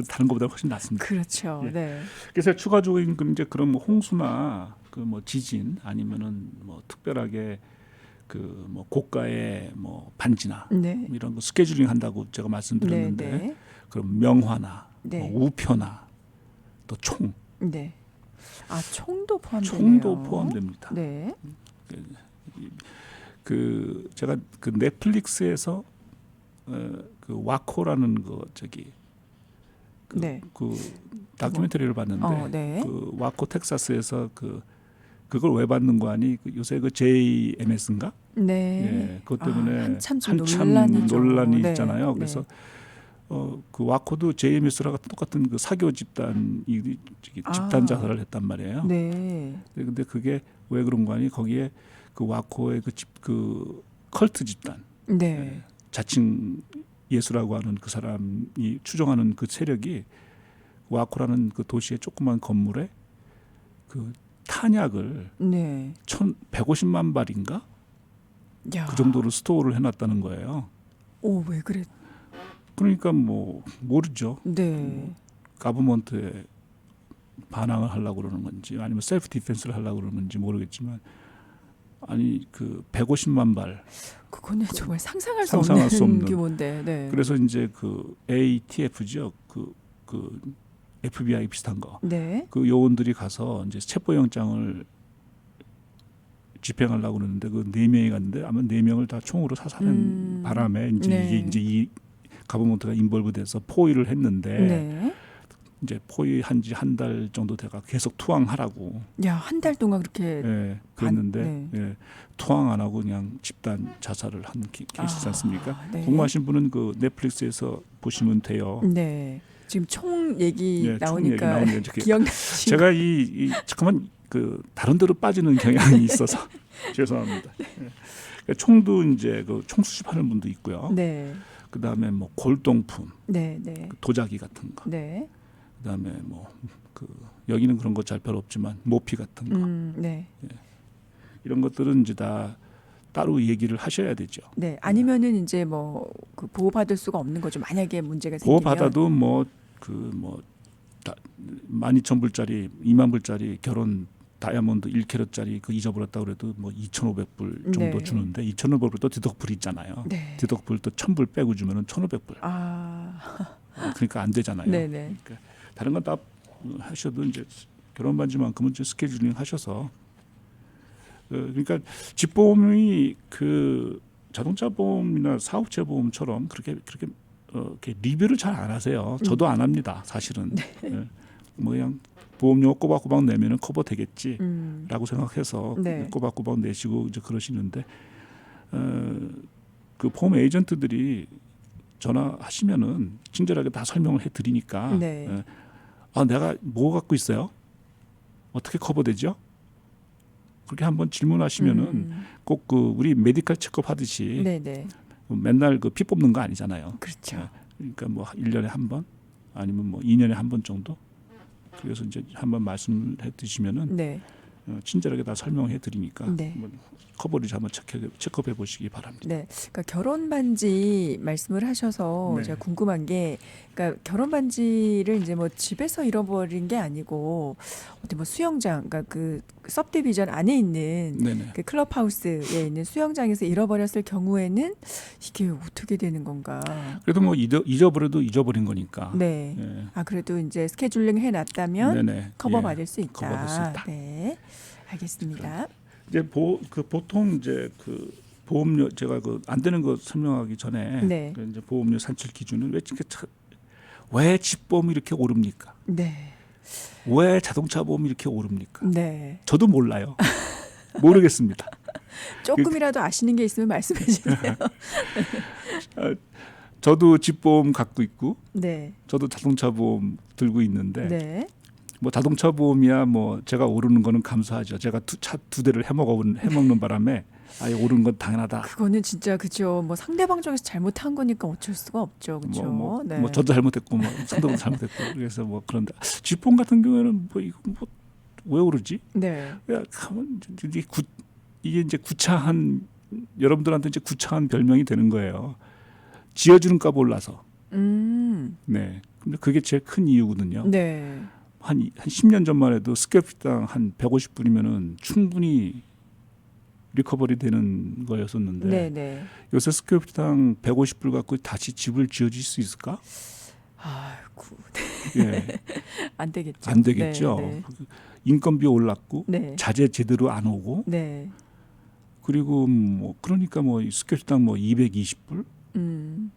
다른 것보다 훨씬 낫습니다. 그렇죠. 예. 네. 그래서 추가적인 이제 그런 뭐 홍수나 뭐 지진 아니면은 뭐 특별하게 뭐 고가의 뭐 반지나 네. 이런 거 스케줄링 한다고 제가 말씀드렸는데 네, 네. 그럼 명화나 네. 뭐 우표나 또 총, 네. 총도 포함되네요. 총도 포함됩니다. 네. 제가 넷플릭스에서 와코라는 네. 다큐멘터리를 봤는데 네. 와코 텍사스에서 그걸 왜 받는 거 아니? 요새 JMS인가? 네. 예, 그것 때문에 한참 좀 논란이 네. 있잖아요. 그래서 그 와코도 JMS랑 똑같은 사교 집단 집단 자살을 했단 말이에요. 네. 근데 그게 왜 그런 거 아니? 거기에 와코의 컬트 집단, 네. 자칭 예수라고 하는 그 사람이 추종하는 그 세력이 와코라는 그 도시의 조그만 건물에 탄약을 네. 150만 발인가? 야. 그 정도로 스토어를 해놨다는 거예요. 왜 그래? 그러니까 뭐 모르죠. 네. 가버먼트에 반항을 하려고 그러는 건지 아니면 셀프 디펜스를 하려고 그러는지 모르겠지만 150만 발. 그거는 정말 상상할 수 수 없는 규모인데. 네. 그래서 이제 ATF죠. FBI 비슷한 거. 네. 그 요원들이 가서 이제 체포영장을 집행하려고 그러는데 4명이 갔는데 아마 4명을 다 총으로 사살한 바람에 이제 네. 이게 이제 이 가버먼트가 인볼브돼서 포위를 했는데 네. 이제 포위한 지 한 달 정도 돼가 계속 투항하라고. 한 달 동안 그렇게 그랬는데 투항 안 하고 그냥 집단 자살을 한 케이스지 않습니까? 네. 궁금하신 분은 넷플릭스에서 보시면 돼요. 네. 지금 총 얘기 나오니까 총 얘기 기억나시죠? 제가 잠깐만 다른 데로 빠지는 경향이 있어서 죄송합니다. 그러니까 총도 이제 총 수집하는 분도 있고요. 네. 그다음에 뭐 골동품, 네, 네. 도자기 같은 거. 네. 그다음에 여기는 그런 거 잘 별로 없지만 모피 같은 거. 네. 이런 것들은 이제 다 따로 얘기를 하셔야 되죠. 네. 아니면은 이제 보호받을 수가 없는 거죠. 만약에 문제가 생기면. 보호받아도 12,000불짜리 20,000불짜리 결혼 다이아몬드 1캐럿짜리 잊어버렸다고 그래도 2,500불 정도 네. 주는데 2,500불도 디덕불이 있잖아요. 네. 디덕불도 1,000불 빼고 주면은 1,500불. 아. 그러니까 안 되잖아요. 네네. 그러니까 다른 건 다 하셔도 이제 결혼 반지만큼은 좀 스케줄링 하셔서 그러니까 집보험이 그 자동차 보험이나 사업체 보험처럼 그렇게 이렇게 리뷰를 잘 안 하세요. 저도 안 합니다. 사실은 예. 뭐 그냥 보험료 꼬박꼬박 내면은 커버 되겠지라고 생각해서 네. 꼬박꼬박 내시고 이제 그러시는데 그 보험 에이전트들이 전화하시면은 친절하게 다 설명을 해드리니까 네. 내가 뭐 갖고 있어요? 어떻게 커버되죠? 그렇게 한번 질문하시면은 꼭 그 우리 메디컬 체크업 하듯이 네네. 맨날 그 피 뽑는 거 아니잖아요. 그렇죠. 그러니까 뭐 1년에 한 번 아니면 뭐 2년에 한 번 정도. 그래서 이제 한번 말씀을 해 드시면은 네. 친절하게 다 설명해 드리니까 네. 커버리지 한번 체크해 보시기 바랍니다. 네, 그러니까 결혼 반지 말씀을 하셔서 네. 제가 궁금한 게, 그러니까 결혼 반지를 이제 뭐 집에서 잃어버린 게 아니고 어디 뭐 수영장, 그러니까 그 सब디비전 안에 있는 네네. 그 클럽하우스에 있는 수영장에서 잃어버렸을 경우에는 이게 어떻게 되는 건가? 그래도 뭐 잊어버려도 잊어버린 거니까. 네. 예. 아, 그래도 이제 스케줄링 해놨다면 네네. 커버 예. 받을 수 있다. 커버받을 수 있다. 네, 알겠습니다. 이제 보통 이제 그 보험료 제가 그 안 되는 거 설명하기 전에 네. 그 이제 보험료 산출 기준은 왜 집보험이 이렇게 오릅니까? 네, 왜 자동차 보험이 이렇게 오릅니까? 네. 저도 몰라요. 모르겠습니다. 조금이라도 아시는 게 있으면 말씀해 주세요. 저도 집보험 갖고 있고 네, 저도 자동차 보험 들고 있는데 네. 뭐 자동차 보험이야 뭐 제가 오르는 거는 감사하죠. 제가 차 두 대를 해먹는 바람에 아예 오르는 건 당연하다. 그거는 진짜 그죠. 뭐 상대방 쪽에서 잘못한 거니까 어쩔 수가 없죠, 그렇죠. 뭐 저도 잘못했고 뭐 상대방도 잘못했고 그래서 뭐 그런데 집보험 같은 경우에는 뭐 이거 뭐 왜 오르지? 네, 야, 이게 이제 구차한 여러분들한테 이제 구차한 별명이 되는 거예요. 지어주는 값 올라서. 네. 근데 그게 제일 큰 이유거든요. 네, 한 10년 전만 해도 스퀘어피트당 한 150불이면은 충분히 리커버리 되는 거였었는데 네, 네. 요새 스퀘어피트당 150불 갖고 다시 집을 지어줄 수 있을까? 아이고, 예, 안 되겠죠. 안 되겠죠. 네, 인건비 올랐고 네, 자재 제대로 안 오고 네. 그리고 뭐 그러니까 뭐 스퀘어피트당 뭐 220불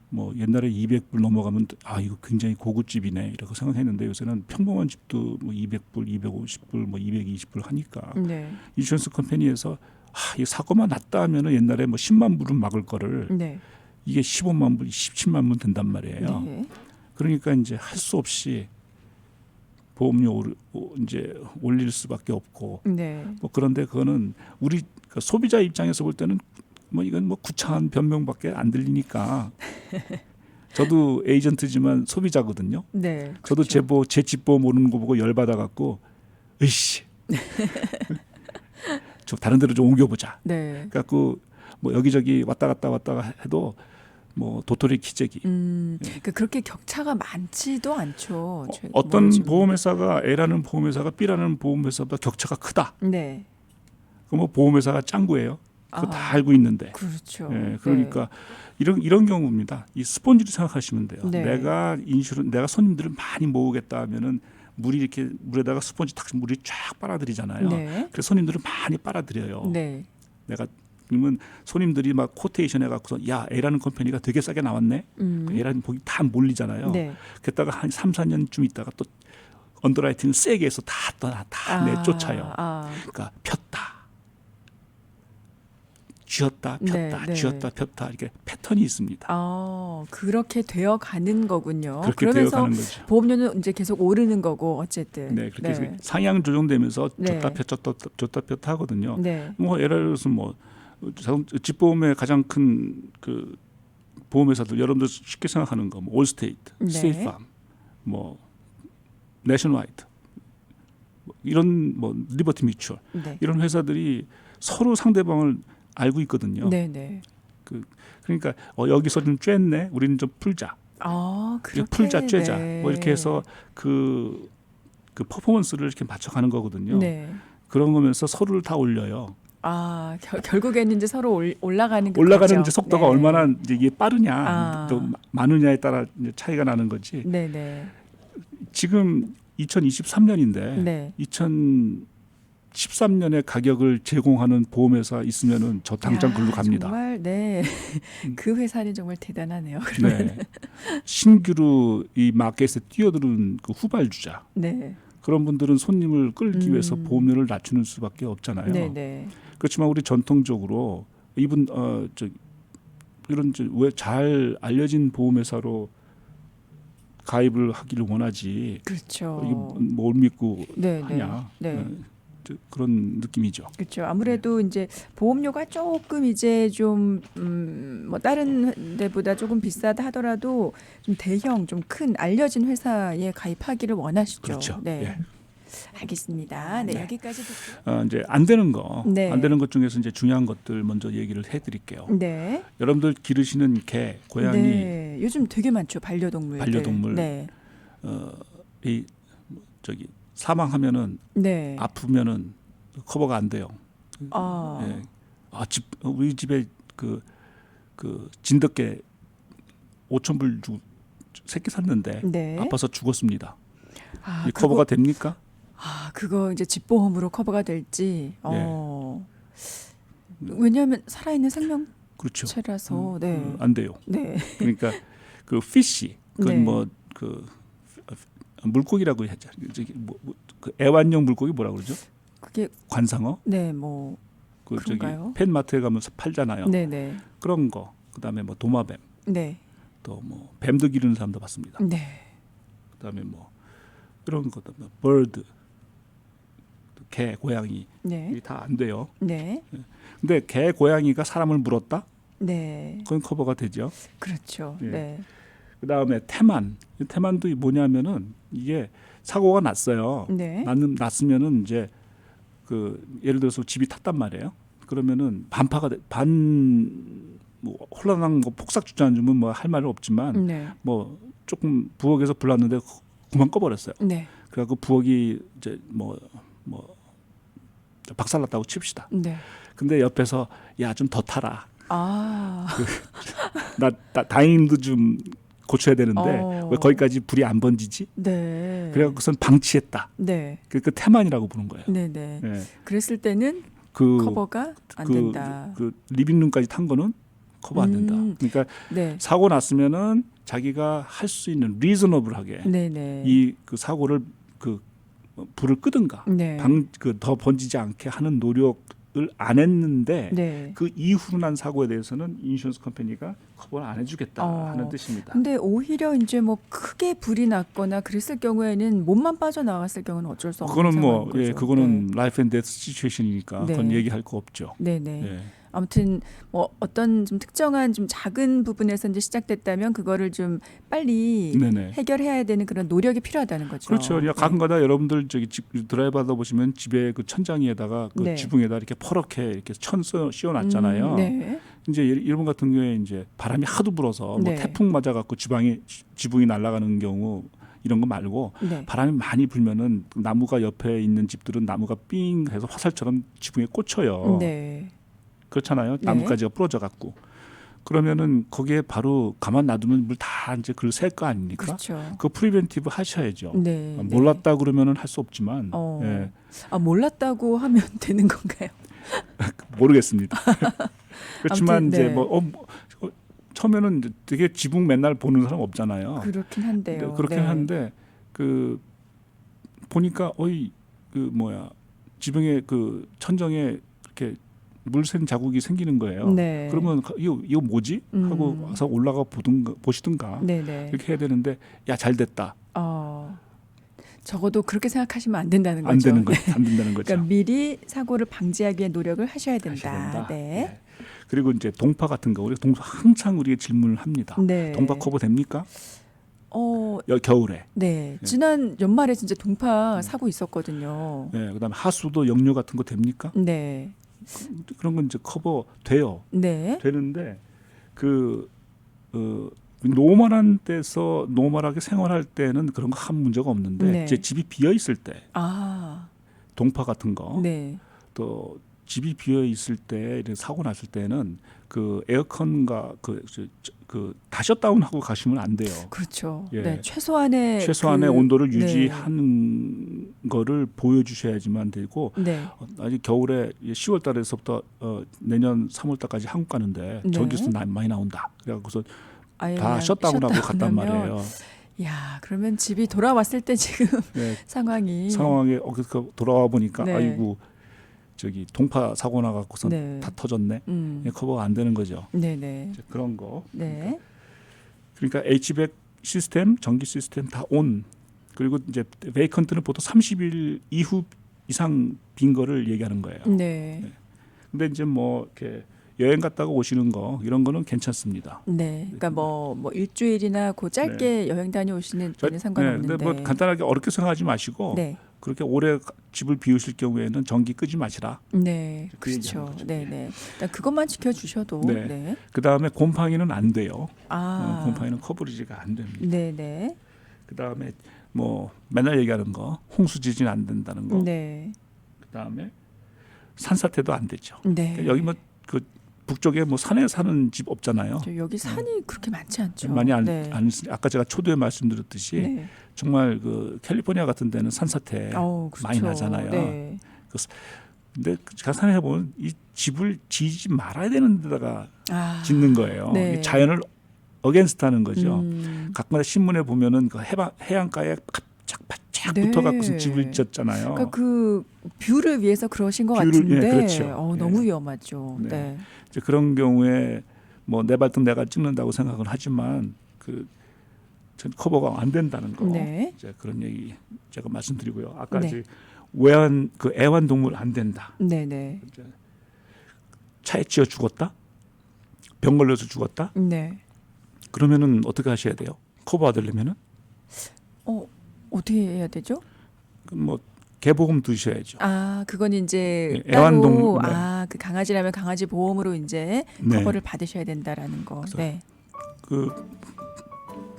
뭐 옛날에 200불 넘어가면 이거 굉장히 고급집이네 이라고 생각했는데 요새는 평범한 집도 뭐 200불, 250불, 뭐 220불 하니까 네, 인슈런스 컴퍼니에서 이 사고만 났다 하면은 옛날에 뭐 10만 불은 막을 거를 네, 이게 15만 불, 17만 불 된단 말이에요. 네. 그러니까 이제 할 수 없이 보험료 이제 올릴 수밖에 없고 네. 뭐 그런데 그거는 우리 그 소비자 입장에서 볼 때는 뭐 이건 뭐 구차한 변명밖에 안 들리니까 저도 에이전트지만 소비자거든요. 네. 저도 그렇죠. 제 집보험 오르는 거 보고 열받아 갖고 으이씨 좀 다른 데로 좀 옮겨보자. 네. 그래갖고 뭐 여기저기 왔다 갔다 해도 뭐 도토리 키재기. 그러니까 그렇게 격차가 많지도 않죠. 어떤 뭐 지금. 보험회사가 A라는 보험회사가 B라는 보험회사보다 격차가 크다. 네. 그럼 뭐 보험회사가 짱구예요. 그거 다 알고 있는데. 그렇죠. 예, 그러니까 이런 경우입니다. 이 스폰지를 생각하시면 돼요. 네. 내가 손님들을 많이 모으겠다 하면은 물에다가 스폰지 탁 물이 쫙 빨아들이잖아요. 네. 그래서 손님들을 많이 빨아들여요. 네. 내가 그러면 손님들이 막 코테이션 해갖고서 야 A라는 컴퍼니가 되게 싸게 나왔네. A라는 보기 다 몰리잖아요. 네. 그랬다가 한 3, 4년쯤 있다가 또 언더라이팅을 세게 해서 다 내쫓아요. 그러니까 폈다. 쥐었다 폈다 네, 쥐었다 폈다 이렇게 패턴이 있습니다. 그렇게 되어 가는 거군요. 그렇게 그러면서 되어가는 거죠. 보험료는 이제 계속 오르는 거고 어쨌든. 네, 그렇게 해서 상향 조정되면서 네. 줬다 폈다 하거든요. 네. 뭐 예를 들어서 뭐 집보험의 가장 큰 그 보험회사들 여러분들 쉽게 생각하는 거, 뭐 올스테이트, 네. 스테이트팜, 뭐 내셔널와이드, 뭐 이런 뭐 리버티 뮤추얼 네. 이런 회사들이 서로 상대방을 알고 있거든요. 네, 네. 그러니까 여기서 좀 쬐네, 우리는 좀 풀자. 그렇게 풀자, 쬐자. 네. 뭐 이렇게 해서 그 퍼포먼스를 이렇게 맞춰가는 거거든요. 네. 그런 거면서 서로를 다 올려요. 결국에는 이제 서로 올라가는 올라가는 이제 속도가 네. 얼마나 이제 이게 빠르냐, 또 많으냐에 따라 이제 차이가 나는 거지. 네, 네. 지금 2023년인데 네. 2013년에 가격을 제공하는 보험회사 있으면은 저 당장 야, 글로 갑니다. 정말 네. 음. 그 회사는 정말 대단하네요. 그러면 네. 신규로 이 마켓에 뛰어드는 그 후발주자 네. 그런 분들은 손님을 끌기 위해서 음. 보험료를 낮추는 수밖에 없잖아요. 네, 네. 그렇지만 우리 전통적으로 이분 이런 왜 잘 알려진 보험회사로 가입을 하기를 원하지. 그렇죠. 이게 뭘 믿고 네, 하냐. 네. 네. 그런 느낌이죠. 그렇죠. 아무래도 이제 보험료가 조금 이제 좀 뭐 다른 데보다 조금 비싸다 하더라도 좀 대형, 좀 큰 알려진 회사에 가입하기를 원하시죠. 그렇죠. 네. 예. 알겠습니다. 네, 네. 여기까지 듣고요. 이제 안 되는 거, 네. 안 되는 것 중에서 이제 중요한 것들 먼저 얘기를 해드릴게요. 네. 여러분들 기르시는 개, 고양이, 네. 요즘 되게 많죠. 반려동물. 반려동물. 네. 이 사망하면은 네. 아프면은 커버가 안 돼요. 아. 예. 우리 집에 그 진돗개 5,000불 주고 새끼 샀는데 네. 아파서 죽었습니다. 아, 이 커버가 됩니까? 그거 이제 집보험으로 커버가 될지. 왜냐하면 살아있는 그렇죠. 생명체라서. 네. 안 돼요. 네. 그러니까 그 피쉬, 그건 네. 뭐 그 물고기라고 하죠. 그 애완용 물고기 뭐라 그러죠? 그게 관상어? 네, 뭐 그 저기 그런가요? 펜마트에 가면 팔잖아요. 네, 네. 그런 거. 그다음에 뭐 도마뱀, 네. 또 뭐 뱀도 기르는 사람도 봤습니다. 네. 그다음에 뭐 이런 것도 뭐 bird, 개, 고양이 네. 이게 다 안 돼요. 네. 근데 개, 고양이가 사람을 물었다? 네. 그건 커버가 되죠. 그렇죠. 예. 네. 그다음에 태만도 뭐냐면은 이게 사고가 났어요. 네. 났으면은 이제 그 예를 들어서 집이 탔단 말이에요. 그러면은 뭐 혼란한 거 폭삭 주저앉으면 뭐 할 말은 없지만 네. 뭐 조금 부엌에서 불났는데 그만 꺼버렸어요. 네. 그래갖고 부엌이 이제 뭐 박살났다고 칩시다. 네. 근데 옆에서 야 좀 더 타라. 아. 나 다행히도 좀 고쳐야 되는데 왜 거기까지 불이 안 번지지? 네. 그래갖고선 방치했다. 네. 그 태만이라고 부른 거예요. 네, 네. 예. 그랬을 때는 그 커버가 안 된다. 그 리빙룸까지 탄 거는 커버 안 된다. 그러니까 네. 사고 났으면은 자기가 할 수 있는 리즈너블하게 네, 네. 이 그 사고를 그 불을 끄든가 네. 더 번지지 않게 하는 노력을 안 했는데 네. 그 이후로 난 사고에 대해서는 인슈런스 컴퍼니가 커버를 안 해주겠다 하는 뜻입니다. 근데 오히려 이제 뭐 크게 불이 났거나 그랬을 경우에는 몸만 빠져나갔을 경우는 어쩔 수 없는 그거는 상황인 거죠. 그거는 라이프 앤 데스 시츄에이션이니까 네. 그건 얘기할 거 없죠. 네네. 네. 아무튼 뭐 어떤 좀 특정한 좀 작은 부분에서 이제 시작됐다면 그거를 좀 빨리 네네. 해결해야 되는 그런 노력이 필요하다는 거죠. 그렇죠. 네. 가끔가다 여러분들 저기 드라이브 하다 보시면 집에 그 천장에다가 그 네. 지붕에다 이렇게 퍼렇게 이렇게 씌워놨잖아요. 네. 이제 일본 같은 경우에 이제 바람이 하도 불어서 뭐 네. 태풍 맞아갖고 지붕이 날아가는 경우 이런 거 말고 네. 바람이 많이 불면은 나무가 옆에 있는 집들은 나무가 삥 해서 화살처럼 지붕에 꽂혀요. 네. 그렇잖아요. 네. 나뭇가지가 부러져 갖고 그러면은 거기에 바로 가만 놔두면 물 다 이제 그걸 셀 거 아닙니까? 그렇죠. 그 프리벤티브 하셔야죠. 네. 몰랐다 그러면은 할 수 없지만 예, 몰랐다고 하면 되는 건가요? 모르겠습니다. 그렇지만 아무튼, 이제 네. 처음에는 이제 되게 지붕 맨날 보는 사람 없잖아요. 그렇긴 한데요. 그렇긴 네. 한데 그 보니까 지붕에 그 천정에 이렇게 물샌 자국이 생기는 거예요. 네. 그러면 이거 뭐지? 하고 와서 올라가 보시든가 네네. 이렇게 해야 되는데 야 잘 됐다. 적어도 그렇게 생각하시면 안 된다는 안 거죠. 되는 거죠. 안 된다는 거죠. 그러니까 미리 사고를 방지하기 위해 노력을 하셔야 된다. 하셔야 된다. 네. 네. 그리고 이제 동파 같은 거 우리가 항상 우리가 질문을 합니다. 네. 동파 커버 됩니까? 겨울에. 네. 지난 연말에 진짜 동파 사고 있었거든요. 네. 그다음에 하수도 역류 같은 거 됩니까? 네. 그런 건 이제 커버 돼요. 네. 되는데 노멀한 데서 노멀하게 생활할 때는 그런 거 한 문제가 없는데 네. 제 집이 비어 있을 때 아. 동파 같은 거 네. 또 집이 비어 있을 때 이렇게 사고 났을 때는 그 에어컨과 다 셧다운하고 가시면 안 돼요. 그렇죠. 예. 네, 최소한의 온도를 네. 유지하는 거를 보여주셔야지만 되고 네. 아직 겨울에 10월 달에서부터 내년 3월 달까지 한국 가는데 네. 전기세 많이 나온다. 그래서 아예 다 그냥 셧다운하고 갔단 셧다운하면, 말이에요. 야, 그러면 집이 돌아왔을 때 지금 네. 상황이 상황에 돌아와 보니까 네. 아이고 저기 동파 사고 나갖고서 네. 다 터졌네. 커버가 안 되는 거죠. 네네. 이제 그런 거. 네. 그러니까 HVAC 시스템, 전기 시스템 다 온. 그리고 이제 베이컨트는 보통 30일 이후 이상 빈 거를 얘기하는 거예요. 네. 근데 이제 뭐 이렇게 여행 갔다가 오시는 거 이런 거는 괜찮습니다. 네. 그러니까 뭐 일주일이나 그 짧게 여행 다녀오시는 데는 상관없는데. 근데 뭐 간단하게 어렵게 생각하지 마시고 네. 그렇게 오래 집을 비우실 경우에는 전기 끄지 마시라. 네. 그 얘기하는 그렇죠. 거죠. 네, 네. 일단 그것만 지켜 주셔도 네. 네. 그다음에 곰팡이는 안 돼요. 아. 곰팡이는 커버리지가 안 됩니다. 네, 네. 그다음에 뭐 맨날 얘기하는 거 홍수 지진 안 된다는 거. 네. 그다음에 산사태도 안 되죠. 네. 그러니까 여기 뭐 그 북쪽에 뭐 산에 사는 집 없잖아요. 여기 산이 그렇게 많지 않죠. 많이 안 네. 아까 제가 초두에 말씀드렸듯이 네. 정말 그 캘리포니아 같은 데는 산사태 그렇죠. 많이 나잖아요. 네. 근데 제가 생각해 보면 이 집을 지지 말아야 되는 데다가 짓는 거예요. 네. 자연을 어게인스트하는 거죠. 가끔마다 신문에 보면은 그 해안가에 바짝 네. 붙어갖고서 집을 짓잖아요. 그러니까 그 뷰를 위해서 그러신 것 뷰를, 같은데, 예, 그렇죠. 너무 예. 위험하죠. 네. 네. 이제 그런 경우에 뭐 내 발등 내가 찍는다고 생각을 하지만 전 커버가 안 된다는 거. 네. 이제 그런 얘기 제가 말씀드리고요. 아까 네. 이제 애완동물 안 된다. 네, 네. 이제 차에 치여 죽었다, 병 걸려서 죽었다. 네. 그러면은 어떻게 하셔야 돼요? 커버 받으려면은 어떻게 해야 되죠? 뭐 개보험 두셔야죠. 그건 이제 네, 따로 애완동물, 네. 그 강아지라면 강아지 보험으로 이제 네. 커버를 받으셔야 된다라는 거. 그래서 네. 그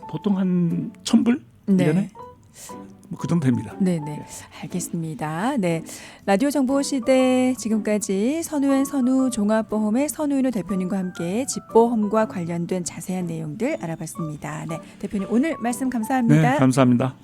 보통 한 1,000불 네. 1년에 뭐 그 정도 됩니다. 네네. 알겠습니다. 네. 라디오 정보 시대 지금까지 선우앤 선우 종합보험의 선우인우 대표님과 함께 집보험과 관련된 자세한 내용들 알아봤습니다. 네. 대표님 오늘 말씀 감사합니다. 네, 감사합니다.